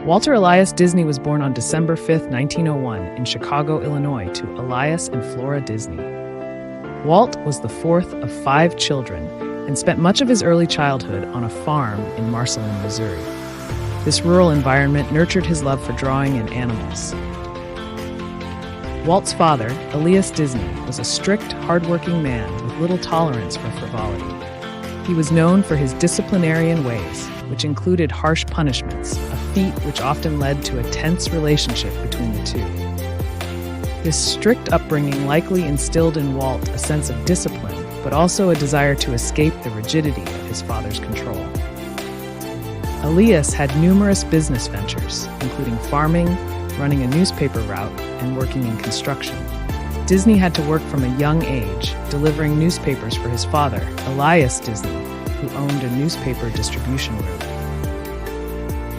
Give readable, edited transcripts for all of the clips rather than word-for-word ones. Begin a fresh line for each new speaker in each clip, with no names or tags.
Walter Elias Disney was born on December 5, 1901, in Chicago, Illinois, to Elias and Flora Disney. Walt was the fourth of 5 children and spent much of his early childhood on a farm in Marceline, Missouri. This rural environment nurtured his love for drawing and animals. Walt's father, Elias Disney, was a strict, hardworking man with little tolerance for frivolity. He was known for his disciplinarian ways, which included harsh punishments, a feat which often led to a tense relationship between the two. This strict upbringing likely instilled in Walt a sense of discipline, but also a desire to escape the rigidity of his father's control. Elias had numerous business ventures, including farming, running a newspaper route, and working in construction. Disney had to work from a young age, delivering newspapers for his father, Elias Disney, who owned a newspaper distribution room.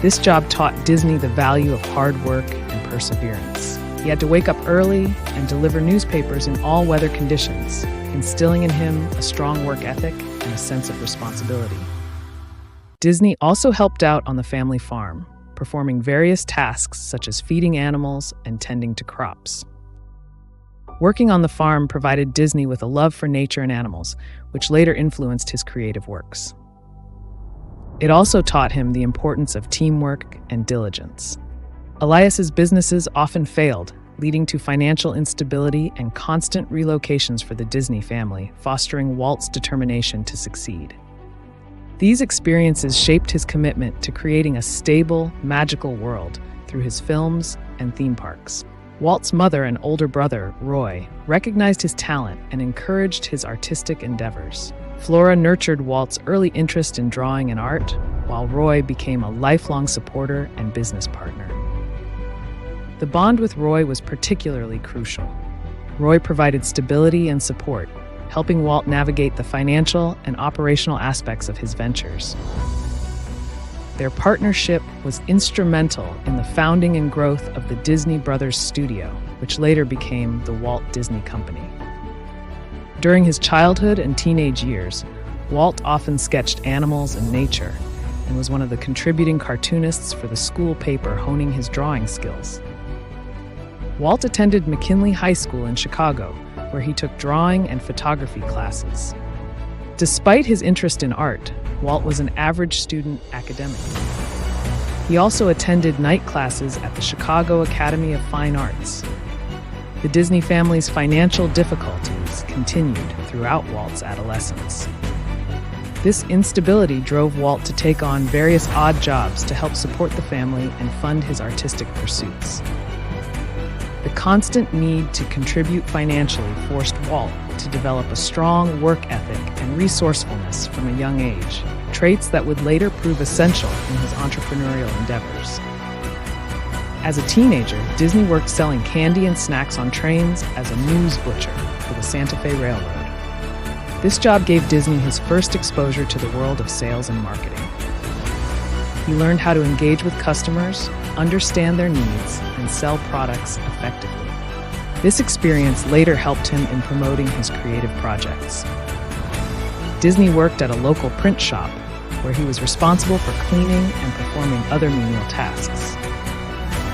This job taught Disney the value of hard work and perseverance. He had to wake up early and deliver newspapers in all weather conditions, instilling in him a strong work ethic and a sense of responsibility. Disney also helped out on the family farm, performing various tasks such as feeding animals and tending to crops. Working on the farm provided Disney with a love for nature and animals, which later influenced his creative works. It also taught him the importance of teamwork and diligence. Elias's businesses often failed, leading to financial instability and constant relocations for the Disney family, fostering Walt's determination to succeed. These experiences shaped his commitment to creating a stable, magical world through his films and theme parks. Walt's mother and older brother, Roy, recognized his talent and encouraged his artistic endeavors. Flora nurtured Walt's early interest in drawing and art, while Roy became a lifelong supporter and business partner. The bond with Roy was particularly crucial. Roy provided stability and support, helping Walt navigate the financial and operational aspects of his ventures. Their partnership was instrumental in the founding and growth of the Disney Brothers Studio, which later became the Walt Disney Company. During his childhood and teenage years, Walt often sketched animals and nature, and was one of the contributing cartoonists for the school paper, honing his drawing skills. Walt attended McKinley High School in Chicago, where he took drawing and photography classes. Despite his interest in art, Walt was an average student academically. He also attended night classes at the Chicago Academy of Fine Arts. The Disney family's financial difficulties continued throughout Walt's adolescence. This instability drove Walt to take on various odd jobs to help support the family and fund his artistic pursuits. The constant need to contribute financially forced Walt to develop a strong work ethic and resourcefulness from a young age, traits that would later prove essential in his entrepreneurial endeavors. As a teenager, Disney worked selling candy and snacks on trains as a news butcher for the Santa Fe Railroad. This job gave Disney his first exposure to the world of sales and marketing. He learned how to engage with customers, understand their needs, and sell products effectively. This experience later helped him in promoting his creative projects. Disney worked at a local print shop, where he was responsible for cleaning and performing other menial tasks.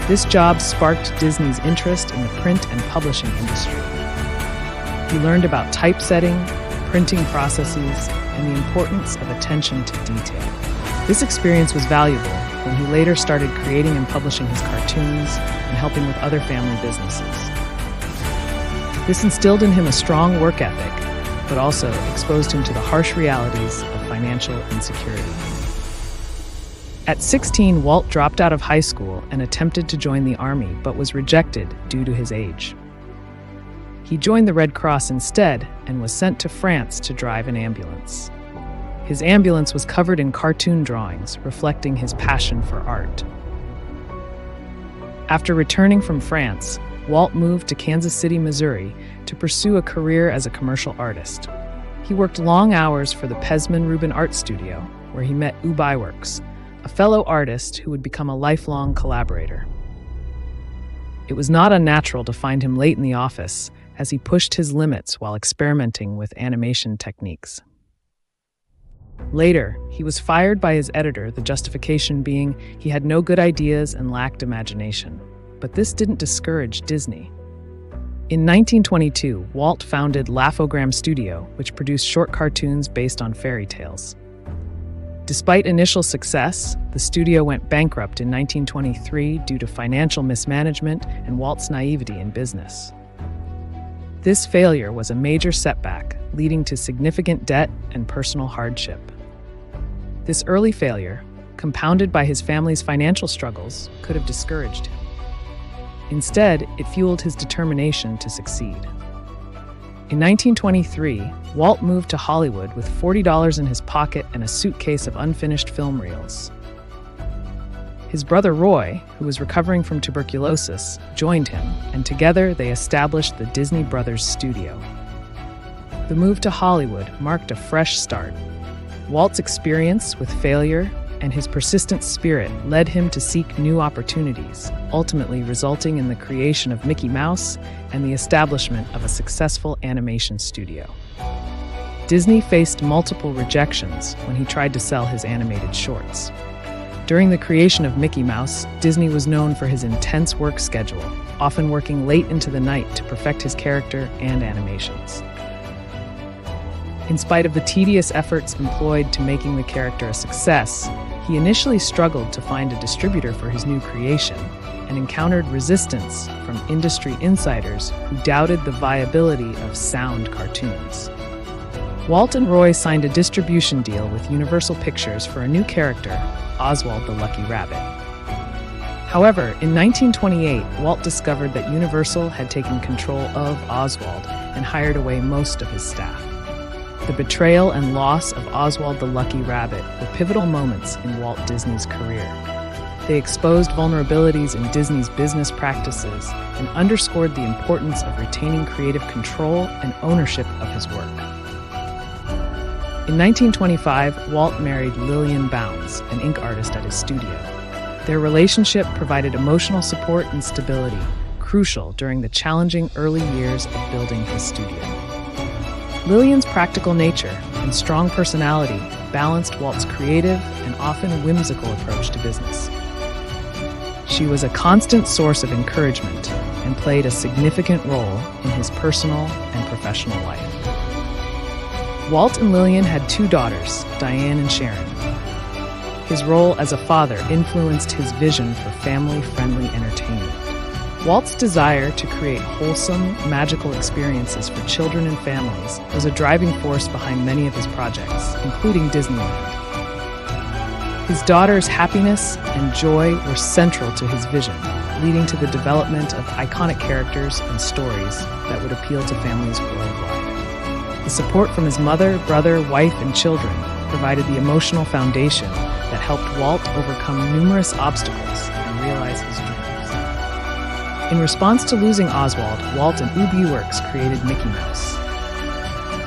This job sparked Disney's interest in the print and publishing industry. He learned about typesetting, printing processes, and the importance of attention to detail. This experience was valuable when he later started creating and publishing his cartoons and helping with other family businesses. This instilled in him a strong work ethic, but also exposed him to the harsh realities of financial insecurity. At 16, Walt dropped out of high school and attempted to join the Army, but was rejected due to his age. He joined the Red Cross instead and was sent to France to drive an ambulance. His ambulance was covered in cartoon drawings, reflecting his passion for art. After returning from France, Walt moved to Kansas City, Missouri, to pursue a career as a commercial artist. He worked long hours for the Pesman Rubin Art Studio, where he met Works, a fellow artist who would become a lifelong collaborator. It was not unnatural to find him late in the office as he pushed his limits while experimenting with animation techniques. Later, he was fired by his editor, the justification being he had no good ideas and lacked imagination. But this didn't discourage Disney. In 1922, Walt founded Laugh-O-Gram Studio, which produced short cartoons based on fairy tales. Despite initial success, the studio went bankrupt in 1923 due to financial mismanagement and Walt's naivety in business. This failure was a major setback, leading to significant debt and personal hardship. This early failure, compounded by his family's financial struggles, could have discouraged him. Instead, it fueled his determination to succeed. In 1923, Walt moved to Hollywood with $40 in his pocket and a suitcase of unfinished film reels. His brother Roy, who was recovering from tuberculosis, joined him, and together they established the Disney Brothers Studio. The move to Hollywood marked a fresh start. Walt's experience with failure and his persistent spirit led him to seek new opportunities, ultimately resulting in the creation of Mickey Mouse and the establishment of a successful animation studio. Disney faced multiple rejections when he tried to sell his animated shorts. During the creation of Mickey Mouse, Disney was known for his intense work schedule, often working late into the night to perfect his character and animations. In spite of the tedious efforts employed to making the character a success, he initially struggled to find a distributor for his new creation and encountered resistance from industry insiders who doubted the viability of sound cartoons. Walt and Roy signed a distribution deal with Universal Pictures for a new character, Oswald the Lucky Rabbit. However, in 1928, Walt discovered that Universal had taken control of Oswald and hired away most of his staff. The betrayal and loss of Oswald the Lucky Rabbit were pivotal moments in Walt Disney's career. They exposed vulnerabilities in Disney's business practices and underscored the importance of retaining creative control and ownership of his work. In 1925, Walt married Lillian Bounds, an ink artist at his studio. Their relationship provided emotional support and stability, crucial during the challenging early years of building his studio. Lillian's practical nature and strong personality balanced Walt's creative and often whimsical approach to business. She was a constant source of encouragement and played a significant role in his personal and professional life. Walt and Lillian had two daughters, Diane and Sharon. His role as a father influenced his vision for family-friendly entertainment. Walt's desire to create wholesome, magical experiences for children and families was a driving force behind many of his projects, including Disneyland. His daughters' happiness and joy were central to his vision, leading to the development of iconic characters and stories that would appeal to families worldwide. The support from his mother, brother, wife, and children provided the emotional foundation that helped Walt overcome numerous obstacles and realize his dreams. In response to losing Oswald, Walt and Works created Mickey Mouse.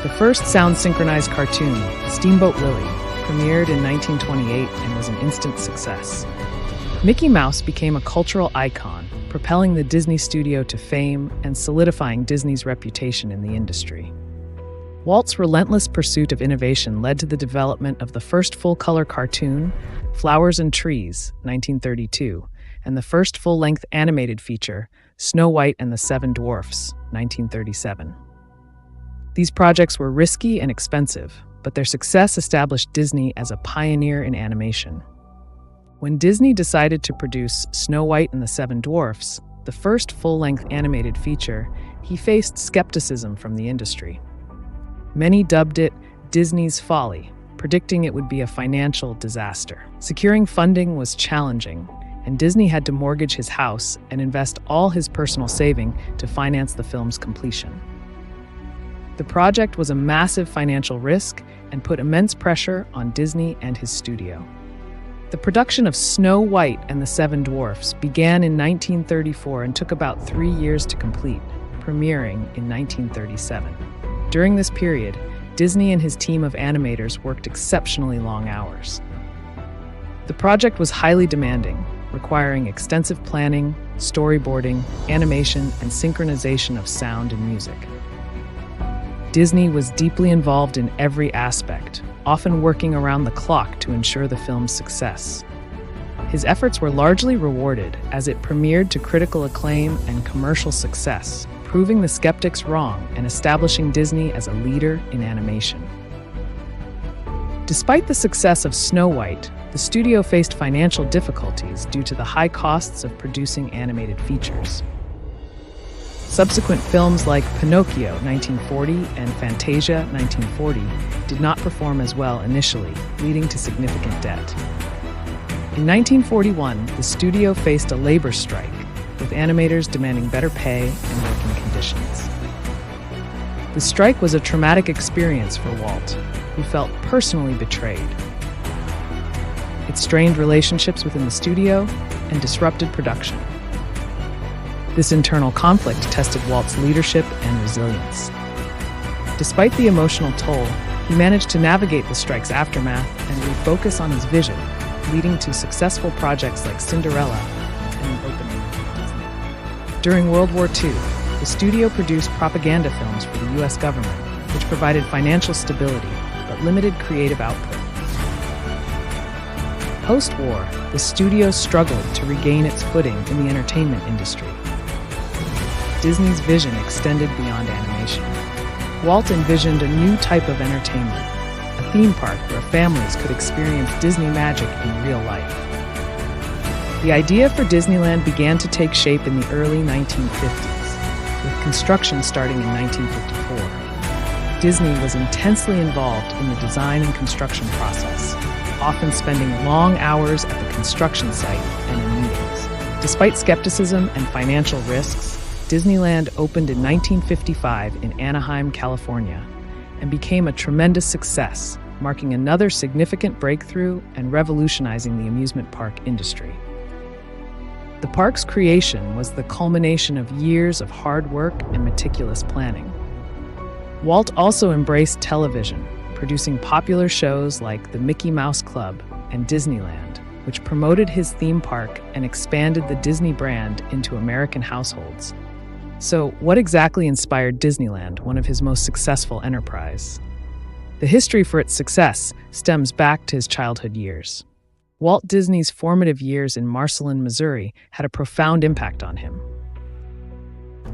The first sound-synchronized cartoon, Steamboat Willie, premiered in 1928 and was an instant success. Mickey Mouse became a cultural icon, propelling the Disney studio to fame and solidifying Disney's reputation in the industry. Walt's relentless pursuit of innovation led to the development of the first full-color cartoon, Flowers and Trees, 1932, and the first full-length animated feature, Snow White and the Seven Dwarfs, 1937. These projects were risky and expensive, but their success established Disney as a pioneer in animation. When Disney decided to produce Snow White and the Seven Dwarfs, the first full-length animated feature, he faced skepticism from the industry. Many dubbed it Disney's folly, predicting it would be a financial disaster. Securing funding was challenging, and Disney had to mortgage his house and invest all his personal saving to finance the film's completion. The project was a massive financial risk and put immense pressure on Disney and his studio. The production of Snow White and the Seven Dwarfs began in 1934 and took about 3 years to complete, premiering in 1937. During this period, Disney and his team of animators worked exceptionally long hours. The project was highly demanding, requiring extensive planning, storyboarding, animation, and synchronization of sound and music. Disney was deeply involved in every aspect, often working around the clock to ensure the film's success. His efforts were largely rewarded as it premiered to critical acclaim and commercial success, proving the skeptics wrong and establishing Disney as a leader in animation. Despite the success of Snow White, the studio faced financial difficulties due to the high costs of producing animated features. Subsequent films like Pinocchio 1940 and Fantasia 1940 did not perform as well initially, leading to significant debt. In 1941, the studio faced a labor strike, with animators demanding better pay and working conditions. The strike was a traumatic experience for Walt, who felt personally betrayed. It strained relationships within the studio and disrupted production. This internal conflict tested Walt's leadership and resilience. Despite the emotional toll, he managed to navigate the strike's aftermath and refocus on his vision, leading to successful projects like Cinderella and the opening of Disney. During World War II, the studio produced propaganda films for the U.S. government, which provided financial stability but limited creative output. Post-war, the studio struggled to regain its footing in the entertainment industry. Disney's vision extended beyond animation. Walt envisioned a new type of entertainment, a theme park where families could experience Disney magic in real life. The idea for Disneyland began to take shape in the early 1950s, with construction starting in 1954. Disney was intensely involved in the design and construction process, often spending long hours at the construction site and in meetings. Despite skepticism and financial risks, Disneyland opened in 1955 in Anaheim, California, and became a tremendous success, marking another significant breakthrough and revolutionizing the amusement park industry. The park's creation was the culmination of years of hard work and meticulous planning. Walt also embraced television, producing popular shows like the Mickey Mouse Club and Disneyland, which promoted his theme park and expanded the Disney brand into American households. So, what exactly inspired Disneyland, one of his most successful enterprises? The history for its success stems back to his childhood years. Walt Disney's formative years in Marceline, Missouri, had a profound impact on him.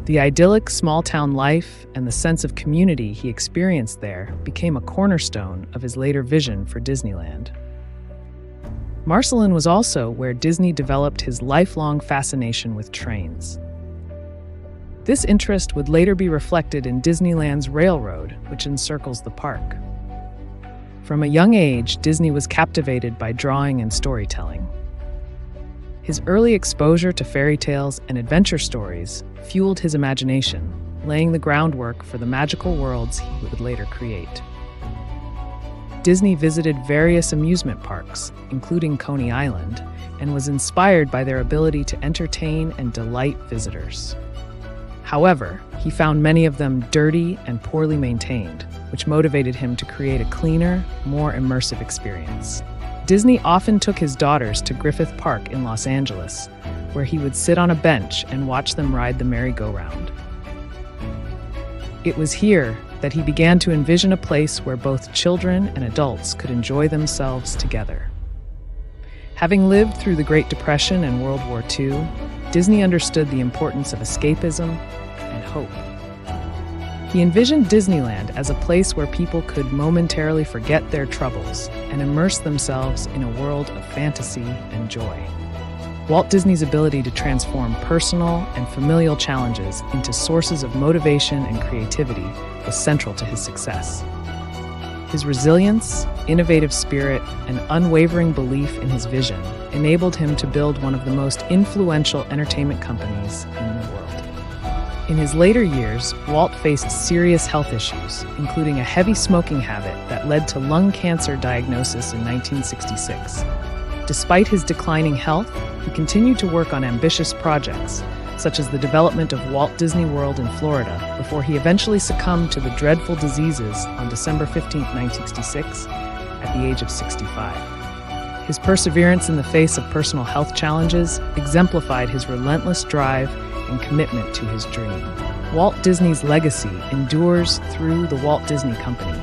The idyllic small-town life and the sense of community he experienced there became a cornerstone of his later vision for Disneyland. Marceline was also where Disney developed his lifelong fascination with trains. This interest would later be reflected in Disneyland's railroad, which encircles the park. From a young age, Disney was captivated by drawing and storytelling. His early exposure to fairy tales and adventure stories fueled his imagination, laying the groundwork for the magical worlds he would later create. Disney visited various amusement parks, including Coney Island, and was inspired by their ability to entertain and delight visitors. However, he found many of them dirty and poorly maintained, which motivated him to create a cleaner, more immersive experience. Disney often took his daughters to Griffith Park in Los Angeles, where he would sit on a bench and watch them ride the merry-go-round. It was here that he began to envision a place where both children and adults could enjoy themselves together. Having lived through the Great Depression and World War II, Disney understood the importance of escapism and hope. He envisioned Disneyland as a place where people could momentarily forget their troubles and immerse themselves in a world of fantasy and joy. Walt Disney's ability to transform personal and familial challenges into sources of motivation and creativity was central to his success. His resilience, innovative spirit, and unwavering belief in his vision enabled him to build one of the most influential entertainment companies in the world. In his later years, Walt faced serious health issues, including a heavy smoking habit that led to lung cancer diagnosis in 1966. Despite his declining health, he continued to work on ambitious projects, such as the development of Walt Disney World in Florida, before he eventually succumbed to the dreadful diseases on December 15, 1966, at the age of 65. His perseverance in the face of personal health challenges exemplified his relentless drive and commitment to his dream. Walt Disney's legacy endures through the Walt Disney Company,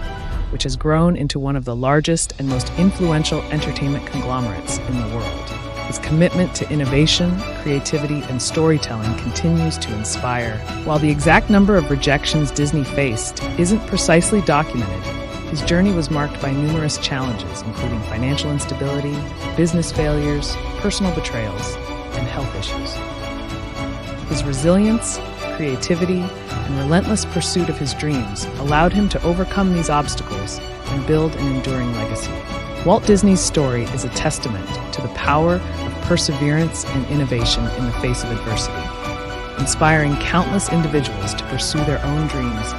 which has grown into one of the largest and most influential entertainment conglomerates in the world. His commitment to innovation, creativity, and storytelling continues to inspire. While the exact number of rejections Disney faced isn't precisely documented, his journey was marked by numerous challenges, including financial instability, business failures, personal betrayals, and health issues. His resilience, creativity, and relentless pursuit of his dreams allowed him to overcome these obstacles and build an enduring legacy. Walt Disney's story is a testament to the power of perseverance and innovation in the face of adversity, inspiring countless individuals to pursue their own dreams